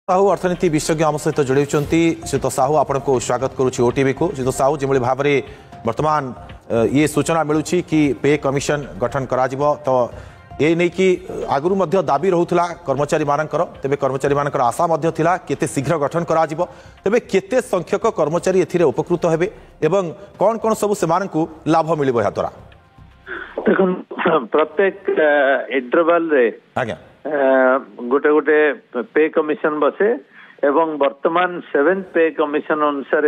साहू अर्थनीति विशेषज्ञ आम सहित जोड़ी श्रीत साहू आपन को स्वागत करुच्ची ओटीवी को। श्रीत साहू जो भाव में वर्तमान ये सूचना मिलूँ कि पे कमिशन गठन करा तो ये नहीं कि आगु दाबी रोला कर्मचारी मानकर तेज कर्मचारी मानकर आशा केते शीघ्र गठन करा तेबे केते संख्यक कर्मचारी एथिरे उपकृत हेबे एवं कौन कौन सब से लाभ मिलिबो या द्वारा देखो प्रत्येक इंटरवल रे आज्ञा गोटे गोटे पे कमिशन बसे एवं वर्तमान 7th पे कमिशन अनुसार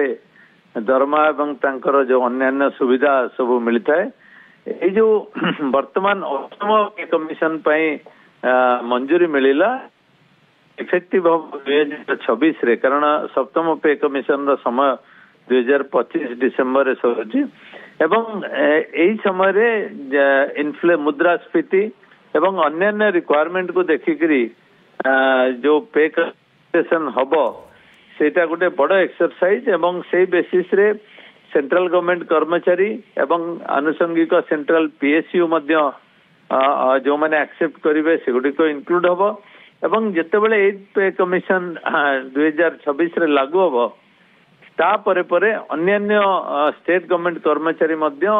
दरमा एवं तांकर जो अन्यान्य सुविधा सब मिलता है। ये जो वर्तमान 8th पे कमिशन पाई मंजूरी मिलिला इफेक्टिव हम 2026 रे कारण 7th पे कमिशन रो समय 2025 डिसेम्बर सरुची एवं यही समय रे मुद्रास्फीति एवं अन्यान्य रिक्वायरमेंट को देखिकरी जो पे कमिशन हबो सेटा गोटे बड़ एक्सरसाइज एवं से बेसिस रे सेंट्रल गवर्नमेंट कर्मचारी एवं आनुषंगिक सेंट्रल पीएसयू मध्य जो माने एक्सेप्ट करिवे सेगुडी को इंक्लूड हबो एवं जेतेबेले 8th पे कमिशन 2026 रे लागू हबो ता परे परे अन्यान्य स्टेट गवर्नमेंट कर्मचारी मध्य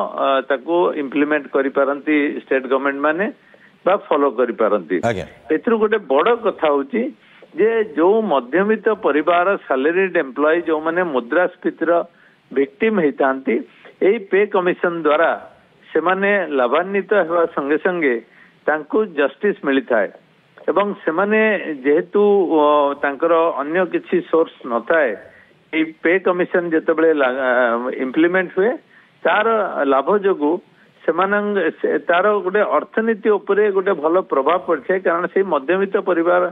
ताको इंप्लीमेंट करि पारंती स्टेट गवर्नमेंट माने बा फॉलो करि पारंती। एथरु गोटे बड़ कथा होची जे जो मध्यमित परिवार सैलरीड एम्प्लॉय जो माने मुद्रास्फीतिर विक्टिम हेतांती एई पे कमिशन द्वारा से माने लाभान्वित हेबा संगे संगे तांको जस्टिस मिलिथाय एवं से माने जेहेतु तांकर अन्य किछि सोर्स नथाय एई पे कमिशन जेतेबेले इंप्लीमेंट हुए तार लाभ जोगु तार गोटे अर्थनीति उपरे गोटे भल प्रभाव पड़े कारण से मध्यमित परिवार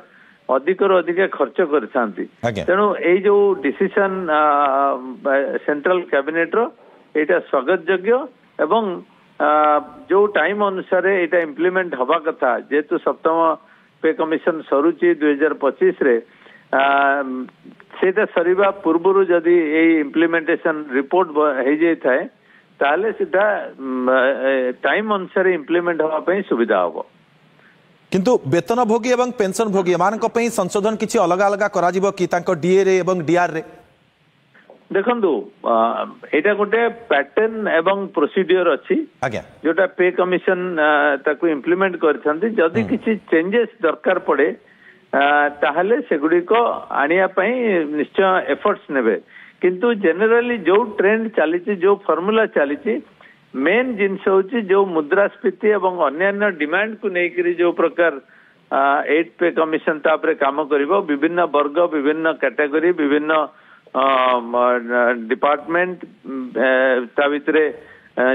अधिक अधिक खर्च करथांती तेणु ए जो डिसीजन सेंट्रल कैबिनेट रो एटा स्वागत योग्य एवं जो टाइम अनुसार एटा इंप्लीमेंट हवा कथा जेतु 7th पे कमिशन सरुची 2025 रे सेटा सरीबा पूर्व जदि ए इंप्लीमेंटेशन रिपोर्ट हे जाय थाए ताले सीधा टाइम अनुसार इंप्लीमेंट हवा पई सुविधा हबो किंतु वेतन भोगी एवं पेंशन भोगी मान को पई संशोधन किछि अलग अलग करा जिवो कि तांको डीए रे एवं डीआर रे देखंतु एटा गोटे पैटर्न एवं प्रोसीजर अछि आज्ञा जोटा पे कमिशन ताको इंप्लीमेंट करथांती जदि किछि चेंजेस दरकार पड़े ताहले सेगुडी को आनिया पई निश्चय एफर्ट्स नेबे किंतु जनरली जो ट्रेंड चली जो फॉर्मूला चली मेन जिनस होची जो मुद्रास्फीति एवं अन्यान्य डिमांड को लेकर जो प्रकार 8th पे कमिशन तापरे काम करिवो विभिन्न वर्ग विभिन्न कैटेगरी विभिन्न डिपार्टमेंट ता भितरे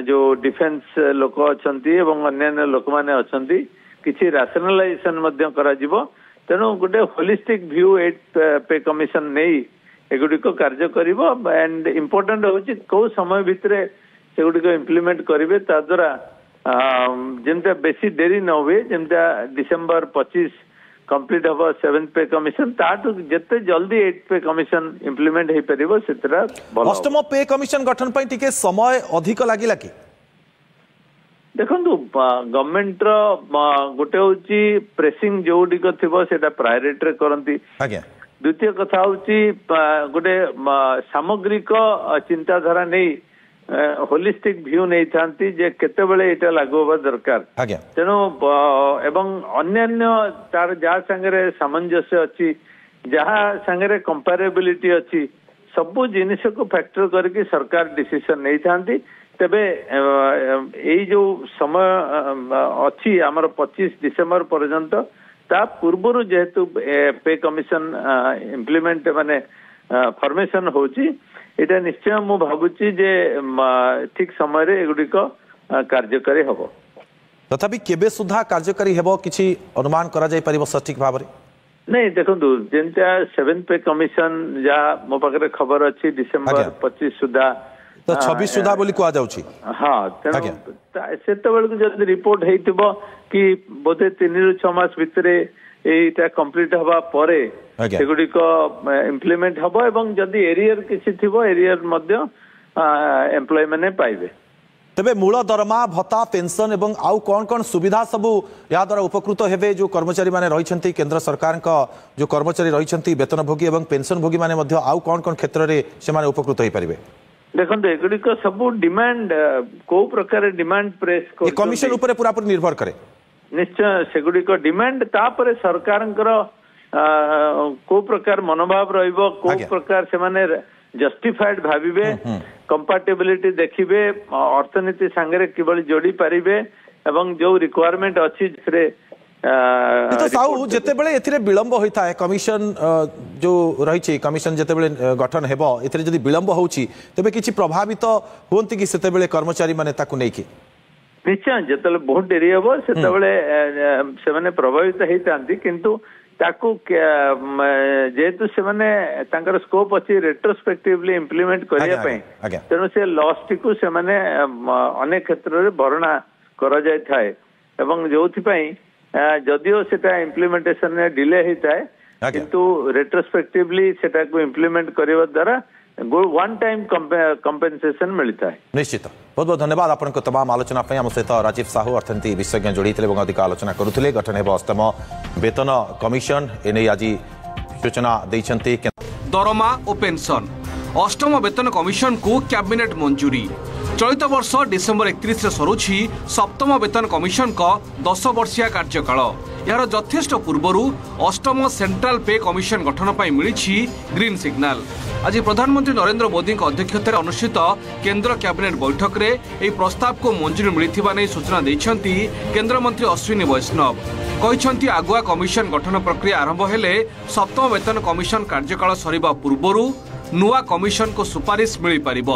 जो डिफेंस लोक अछंती एवं अन्यान्य लोक माने अछंती किछि रैशनलाइजेशन मध्य करा जिवो तेणु गोटे होलिस्टिक व्यू 8th पे कमिशन नहीं एगुड़िक कार्य करिवो एंड इम्पोर्टेंट होची को समय भितरे सेगुड़िक इंप्लीमेंट करिवे ता द्वारा जेमता बेसी देरी न हुए जेमता डिसेंबर 25 कंप्लीट हबो 7th पे कमिशन ताटु जते जल्दी 8th पे कमिशन इंप्लीमेंट हे परिवो सेतरा भलो 8th पे कमिशन गठन पई टिके समय अधिक लागिला कि देखंतु गवर्नमेंट रो गोटे होची प्रेसिंग जोडिक थिबो सेटा प्रायोरिटी रे करंती आज्ञा द्वितीय कथा होची गोटे सामग्रिक चिंताधारा नहीं होलिस्टिक व्यू नहीं थांती जे केते बेले एटा लागू होबा दरकार तेणु एवं अन्यान्य तार जहा संगे सामंजस्य अच्छी जहा संगे कंपेरेबिलिटी अच्छी सबु जिनिस को फैक्टर करके सरकार डिसीजन नहीं थांती तेबे एई जो समय अच्छी आमर 25 डिसेंबर पर्यंत ता पूर्व जेहेतु पे कमिशन इंप्लीमेंट माने फॉर्मेशन होची एटा निश्चय मु भाबुची जे ठीक समय रे एगुडिक कार्यकारी हबो तथापि केबे सुधा कार्यकारी हेबो किछि अनुमान करा जाय परिबो सठिक भाव रे नहीं देखंतु जेंता 7th पे कमिशन जा मो पाखरे खबर अछि डिसेंबर 25 सुधा तो 26 सुधा बोली को आ जाउची हां सेते बेल जब रिपोर्ट हेतिबो कि बोधे 3 ରୁ 6 मास भितरे एटा कंप्लीट हवा परे सेगुडी को इंप्लीमेंट हबो एवं जदी एरियर किछि थिबो एरियर मध्य एम्प्लॉय माने पाइबे तेबे मूल दरमा भत्ता पेंशन एवं आउ कौन कौन सुविधा सबू या द्वारा उपकृत हेबे जो कर्मचारी माने रहिछंती केंद्र सरकार का जो कर्मचारी रहिछंती वेतनभोगी एवं पेंशनभोगी माने मध्य आउ कौन कौन क्षेत्र रे से माने उपकृत होई परिबे देखो एगुड़िक सब डिमांड को प्रकार डिमांड प्रेस ये कमिशन ऊपर पूरा पूरी निर्भर करे निश्चय सेगुड़िक डिमांड तापर सरकारंकर को प्रकार मनोभाव रहिबो को प्रकार से माने जस्टिफाइड भाविबे कंपैटिबिलिटी देखिबे अर्थनीति सांगरे किबळी जोड़ी पारिबे एवं जो रिक्वायरमेंट अछि से तो साहू जेते बेले एथिरे विलंब होइता है कमिशन जो रही कमिशन जेते बेले गठन हेबो एथिरे जदी विलंब होउची तबे किछि प्रभावित होंती कि सेते बेले कर्मचारी माने ताकु नै कि निश्चय जेते बहुत डेरी हेबो सेते बेले से माने प्रभावित हेतांती किंतु ताकु जेहेतु से माने तांकर स्कोप अछि रेट्रोस्पेक्टिवली इंप्लीमेंट करिया पय तेनो से लॉस टी को से माने अनेक क्षेत्र रे भरणा करा जाय थाए एवं जोथि पय जदियो सेटा इम्प्लीमेंटेशन में डिले होता है किंतु रेट्रोस्पेक्टिवली सेटा को इम्प्लीमेंट करने द्वारा वन टाइम कंपेंसेशन मिलता है निश्चित बहुत बहुत धन्यवाद आपन को तमाम आलोचना पे हम सहित राजीव साहू अर्थनीति विशेषज्ञ जोड़ी थे अधिक आलोचना करुले गठन हेब अष्टम वेतन कमिशन एने आज सूचना देइछंती दरमा और पेंशन अष्टम वेतन कमिशन को कैबिनेट मंजूरी चलित वर्ष डिसेम्बर 31 सरुछि सप्तम वेतन कमिशन का 10 वर्षिया कार्यकाल यार यथेष्ट पूर्वर अष्टम सेंट्रल पे कमिशन गठन पर मिली ग्रीन सिग्नाल आज प्रधानमंत्री नरेंद्र मोदी अध्यक्षतार अनुष्ठित केंद्र कैबिनेट बैठक में यह प्रस्ताव को मंजूरी मिलता नहीं सूचना देते केंद्र मंत्री अश्विनी वैष्णव कहते आगुआ कमिशन गठन प्रक्रिया आरंभ हेले सप्तम वेतन कमिशन कार्यकाल सरिबा पूर्वर नुआ कमिशन को सुपारिश मिल पारिबो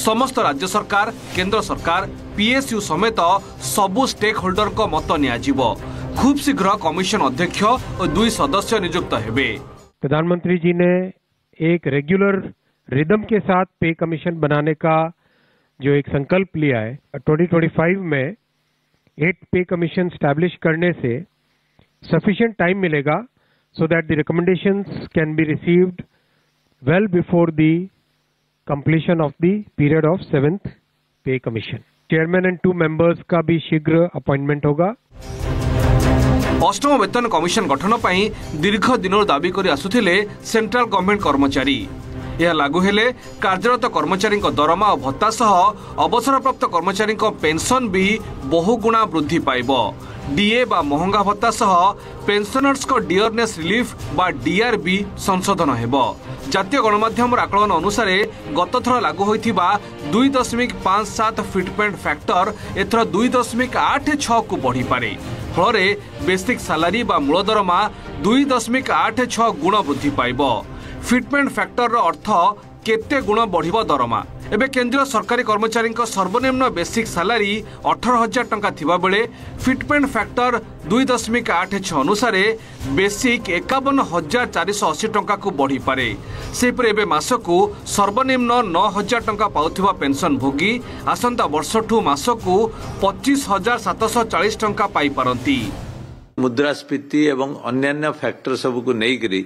समस्त राज्य सरकार केंद्र सरकार पीएसयू समेत सबु स्टेक होल्डर को मत नियाजिबो खूब शीघ्र कमिशन अध्यक्ष और 2 सदस्य नियुक्त हेबे। प्रधानमंत्री जी ने एक रेगुलर रिदम के साथ पे कमीशन बनाने का जो एक संकल्प लिया है 2025 में 8 पे कमीशन स्टैब्लिश करने से सफिशिएंट टाइम मिलेगा so that the recommendations can be received well before the completion of the period of 7th pay commission. Chairman and 2 members का भी शीघ्र अपॉइंटमेंट होगा। अष्टम वेतन कमिशन गठन पई दीर्घ दिनर दाबी करि आसुथिले सेंट्रल गवर्नमेंट कर्मचारी यह लागू हेले कार्यरत कर्मचारी दरमा और भत्ता सह अवसरप्राप्त कर्मचारी पेंशन भी बहुगुणा वृद्धि पाइब डीए बा महंगा भत्ता सह पेंशनर्स को डियरनेस रिलीफ बा डीआरबी संशोधन हेबो। जातीय गणमाध्यम आकलन अनुसार गत थर लागू होइथिबा 2.57 फिटमेंट फैक्टर एथर 2.86 को बढ़ी पारे फल बेसिक सैलरी बा मूल दरमा 2.86 गुण वृद्धि पाइब। फिटमेंट फैक्टर अर्थ केते गुण बढ़िबो दरमा एबे केंद्रीय सरकारी कर्मचारी सर्वनिम्न बेसिक सैलरी 18,000 टंका थिबा बेले फिटमेंट फैक्टर 2.86 अनुसार बेसिक 51,480 टंका को बढ़ी पारे सेपरे एबे मासकू सर्वनिम्न 9,000 टंका पाउथिबा पेंशन भोगी आसंता वर्षठू मासकू 25,740 टंका पाई पारंती। मुद्रास्फीति एवं अन्यान्य फैक्टर सब को नहीं करी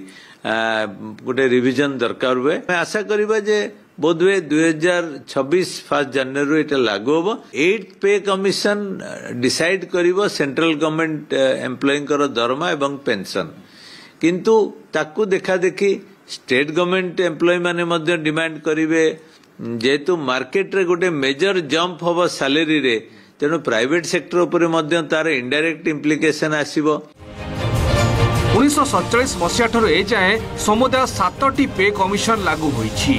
गोटे रिविजन दरकार हुए आशा करिबा जे बोधवे 2026 1 जनवरी एटा लागू होबो 8 पे कमिशन डिसाइड करिवो सेंट्रल गवर्नमेंट एम्प्लॉई कर दरमा एवं पेंशन किंतु ताकू देखा देखी स्टेट गवर्नमेंट एम्प्लॉई माने मध्य डिमांड करिवे जेतु मार्केट रे गोटे मेजर जंप होबो सैलरी रे तेणु प्राइवेट सेक्टर उपरे मध्य तार इनडायरेक्ट इम्प्लिकेशन आसीबो। 1947 मसीहा ठारू ए जाए समुदाय 7टी पे कमिशन लागू होईछि।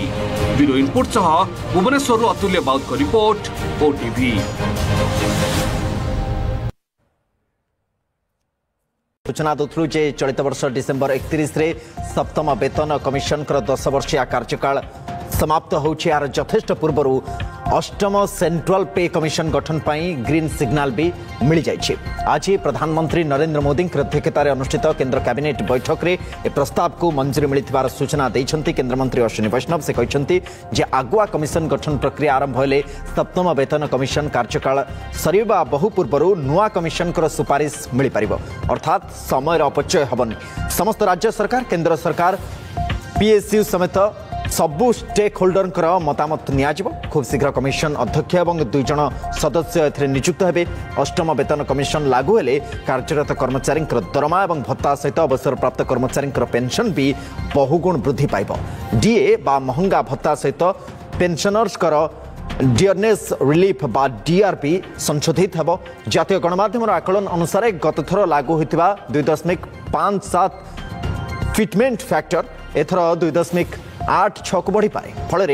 ब्यूरो इनपुट सह भुवनेश्वर अतुल्य बाउत को रिपोर्ट ओटीवी। सूचना दूथलु जे चलित वर्ष डिसेम्बर 31 रे सप्तम वेतन कमिशन 10 वर्षिया कार्यकाल समाप्त होउछि आर यथेष्ट पूर्वर अष्टम सेंट्रल पे कमिशन गठन पाई ग्रीन सिग्नाल भी मिल जाइछि। आज प्रधानमंत्री नरेंद्र मोदी अध्यक्षतार अनुष्ठित केंद्र कैबिनेट बैठक रे ए प्रस्ताव को मंजूरी मिलिथिबार सूचना दैछन्ति केंद्र मंत्री अश्विनी वैष्णव से कहछन्ति जे आगुआ कमिशन गठन प्रक्रिया आरंभ होले सप्तम वेतन कमिशन कार्यकाल सरिबा बहु पूर्वर नुआ कमिशन कर सुपारिश मिल पारिबो अर्थात समय अपचय हबनी। समस्त राज्य सरकार केंद्र सरकार पीएसयू समेत सबु स्टेक होल्डर मतामत नियाजिब खूब शीघ्र कमिशन अध्यक्ष और 2 जन सदस्य एथिरे नियुक्त हेबे। अष्टम वेतन कमिशन लागू हेले कार्यरत कर्मचारी दरमा और भत्ता सहित अवसरप्राप्त कर्मचारी पेंशन भी बहुगुण वृद्धि पाइब। डीए बा महंगा भत्ता सहित पेंशनर्स डियरनेस रिलीफ बा डीआरपी संशोधित हेब। जातीय गणमाध्यम आकलन अनुसार गत थर लागू होता 2.57 फिटमेंट फैक्टर एथर 2.86 को बढ़ी पारे। फल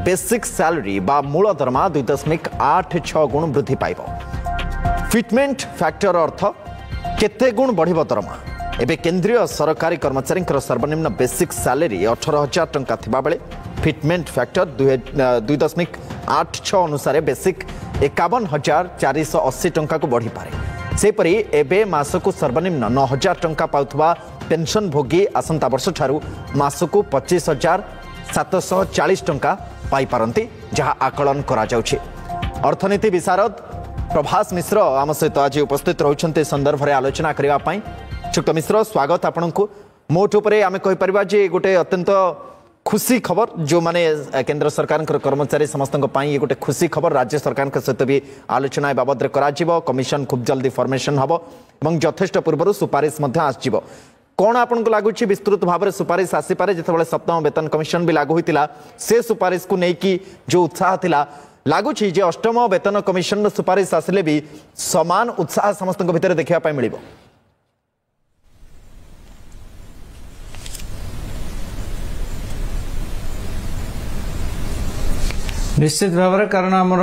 बेसिक सैलरी बा मूल दरमा 2.86 गुण वृद्धि पाइब। फिटमेंट फैक्टर अर्थ केते गुण बढ़िब दरमा। एबे केंद्रीय सरकारी कर्मचारी सर्वनिम्न बेसिक सैलरी 18,000 टंका थिबा बेले फिटमेंट फैक्टर 2.86 अनुसार बेसिक 51,480 टंका को बढ़ी पारे। सेपरी एबे मासकु सर्वनिम्न 9,000 टंका पाउथबा पेंशन भोगी आसंता वर्ष ठारू मासकु 25,740 टंका पाई पारंती जहां आकलन करा जाउछि। अर्थनीति विशारद प्रभास मिश्र आम सहित आज उपस्थित रहउछन्ते संदर्भ रे आलोचना करिवा पई। चुक्त मिश्र स्वागत आपनकु। मोट उपरे आमे कहि परिबा जे गोटे अत्यंत खुशी खबर जो माने केंद्र सरकार कर्मचारी समस्त ये गोटे खुशी खबर। राज्य सरकार सहित भी आलोचना बाबद करा कमिशन खूब जल्दी फॉर्मेशन हम और यथेष्ट पूर्व सुपारिश आसजिव। कौन आपन को लगुच विस्तृत भाव में सुपारिश आसीपे जो सप्तम वेतन कमिशन भी लागू होता से सुपारिश को लेकिन जो उत्साह था लगुच अष्टम वेतन कमिशन सुपारिश आसिले भी समान उत्साह समस्त भितर देखा मिल। निश्चित भाव में कारण आमर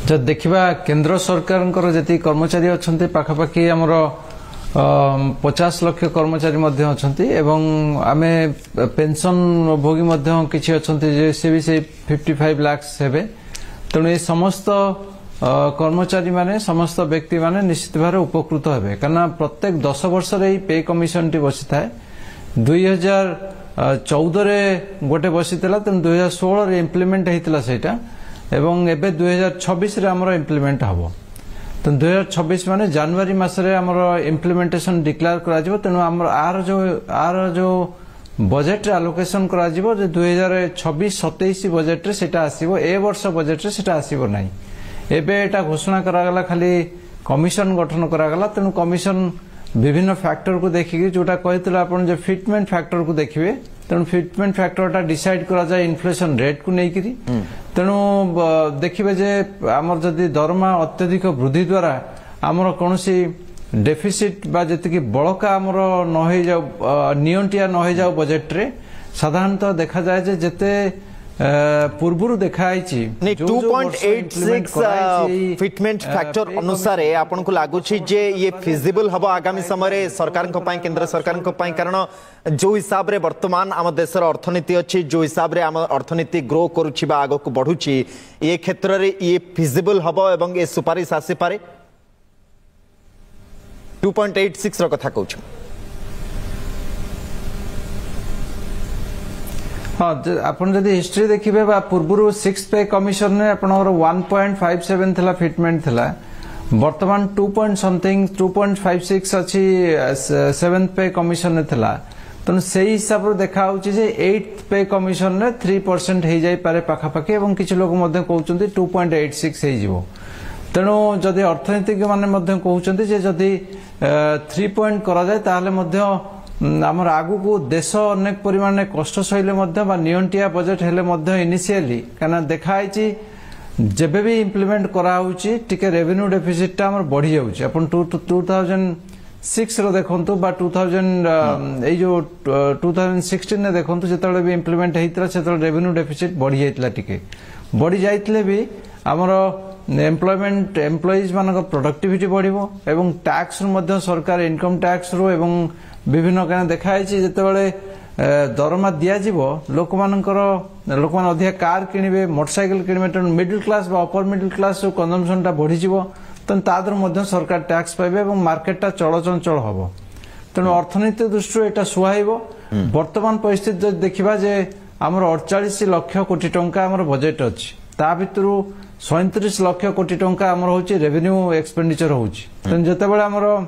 जब देखा केंद्र सरकार जी कर्मचारी अच्छा पाखापाखि आमर 50 लाख कर्मचारी एवं आमे पेंशन भोगी किसी अच्छा से भी से 55 लाख हे। तेणु ये समस्त कर्मचारी माने समस्त व्यक्ति माने निश्चित भाव उपकृत हे। कारण प्रत्येक 10 वर्ष पे कमिशन टी बसी था। 2014 रे गोटे बसी तेणु 2016 रे इम्प्लीमेंट होता सेटा एवं एबे 2026 रे हमरो इम्प्लीमेंट हबो। तो 2026 माने जनवरी मासरे हमरो इम्प्लीमेंटेशन डिक्लेयर करा जिवो। तेणु हमर आर जो बजेट रे एलोकेशन करा जिवो जे 2026-27 बजेट रे सेटा आसीबो। ए वर्ष बजेट रे सेटा आसीबो नाही। एबे एटा घोषणा करा गला खाली कमिशन गठन करा गला। तेणु कमिशन विभिन्न फैक्टर को देखिए जोटा कहते आपन जो फिटमेंट फैक्टर को देखिए। तेणु फिटमेंट फैक्टर डिसाइड करा जाए इन्फ्लेशन रेट को लेकिन। तेणु देखिए जे आमर जदि दरमा अत्यधिक वृद्धि द्वारा आमर कौन डेफिसिट बा जति बड़का आमर न हो जाऊ नियंटिया न हो जाऊ बजेट रे साधारणतः देखा जाए जे जते पूर्व देखाई 2.86 फिटमेंट फैक्टर अनुसार आपन को लगुच ये फिजिबल हम आगामी समय सरकार केंद्र सरकार कारण जो हिसाब रे वर्तमान आम देशर अर्थनीति अच्छी जो हिसाब रे आम अर्थनीति ग्रो करुछि बा आगो को बढ़ुछि ये क्षेत्र रे ये फिजिबल हम एवं ये सुपारिश आसी पारे 2.86 रो कथा कहूछ। हाँ आपन जदि हिस्ट्री देखिबे बा पूर्व 6 पे कमिशन ने आपनर 1.57 थिला फिटमेंट थिला। वर्तमान 2.56 अछि 7 पे कमिशन ने थिला। तन सेही हिसाब रो देखा होछि जे 8 पे कमिशन ने 3% हे जाय पारे पाखापाखि एवं किछ लोक मध्ये कहउचंती 2.86 हे जिवो। तेणु जदि अर्थनीतिक माने मध्ये कहउचंती जे जदि 3 पॉइंट करा जाय ताले मध्ये आमर आगु को देश अनेक परिमाण में कष्ट सहिले नियंटिया बजेट हेले इनिशियली कारण देखाई जेबे भी इम्प्लीमेंट करा टिके रेवेन्यू डेफिसिट आमर बढ़ी जाउछि। अपन 2006 रो देखंतु बा 2000 ए जो 2016 ने देखंतु जेतले भी इम्प्लीमेंट हेतिला सेतले रेवेन्यू डेफिसिट बढ़ी जाइतला टिके बढ़ी जाइतले भी आमर एम्प्लॉयमेंट एम्प्लॉइज मान प्रोडक्टिविटी बढ़िबो एवं टैक्स रो सरकार इनकम टैक्स रो एवं विभिन्न कारण देखाई जिते दरमा दिज्व लोक मान अधिक कार किणवे मोटरसाइकेल किणवे तेणु मिडिल क्लास बा अपर मिडिल क्लास जो कंजम्पशन टा बढ़ी तेणु तादर सरकार टैक्स पाइबे और मार्केटा चलचंचल हम। तेणु अर्थनीति दृष्टि यहाँ सुहाइब। वर्तमान परिस्थिति देखा जे आमर 48 लाख कोटी टंका आमर बजेट अच्छी ता भितर 37 लाख कोटी टंका आमर हूँ रेवेन्यू एक्सपेंडिचर होची। तेणु जितेबाला आमर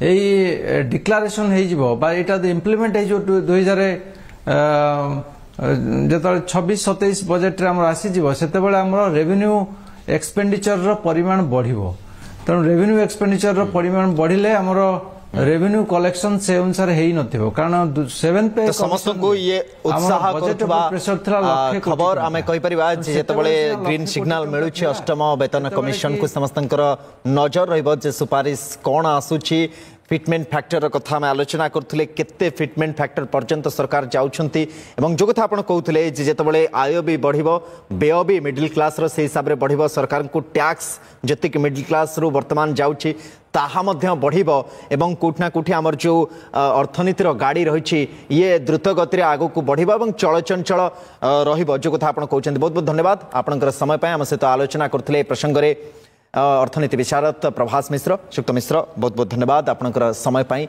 यही डिक्लारेशन हो इम्प्लीमेंट हो 2026 ଯେତେବେଳେ 26-27 ବଜେଟ୍ରେ ଆମର ଆସିଯିବ ସେତେବେଳେ ଆମର ରେଭିନ୍ୟୁ ଏକ୍ସପେଣ୍ଡିଚରର ପରିମାଣ ବଢ଼ିବ। ତେଣୁ ରେଭିନ୍ୟୁ ଏକ୍ସପେଣ୍ଡିଚରର ପରିମାଣ ବଢ଼ିଲେ ଆମର रेवेन्यू कलेक्शन से अनुसार है ही नथिबो कारण 7 पे समस्त को ये उत्साह करथबा खबर आमे कहि परिबा जेतबळे ग्रीन सिग्नल मिलुछि अष्टम वेतन कमिशन को समस्तंकर नजर रहबो जे सुपारिश कोन आसुछि फिटमेंट फैक्टर कथा में आलोचना करथुले केते फिटमेंट फैक्टर पर्यंत सरकार जाउछंती एवं जो कथा आपण कहउथले जे जेतबळे आय भी बढ़िबो व्यय भी मिडिल क्लास रो से हिसाब रे बढ़िबो सरकार को टैक्स जति कि मिडिल क्लास रो वर्तमान जाउछि ताहा मध्य बढ़िबो एवं कोठना कोठी हमर जो अर्थनीतिर गाड़ी रहिछि ये द्रुत गति रे आगो को बढ़िबो एवं चलचंचल रहिबो जो कथा आपण कहउछंती। बहुत बहुत धन्यवाद आपनकर समय पय हम सहित आलोचना करथुले प्रसंग रे अर्थनीति विशारद प्रभास मिश्र सुक्त मिश्र बहुत बहुत धन्यवाद आपनकर समय पय।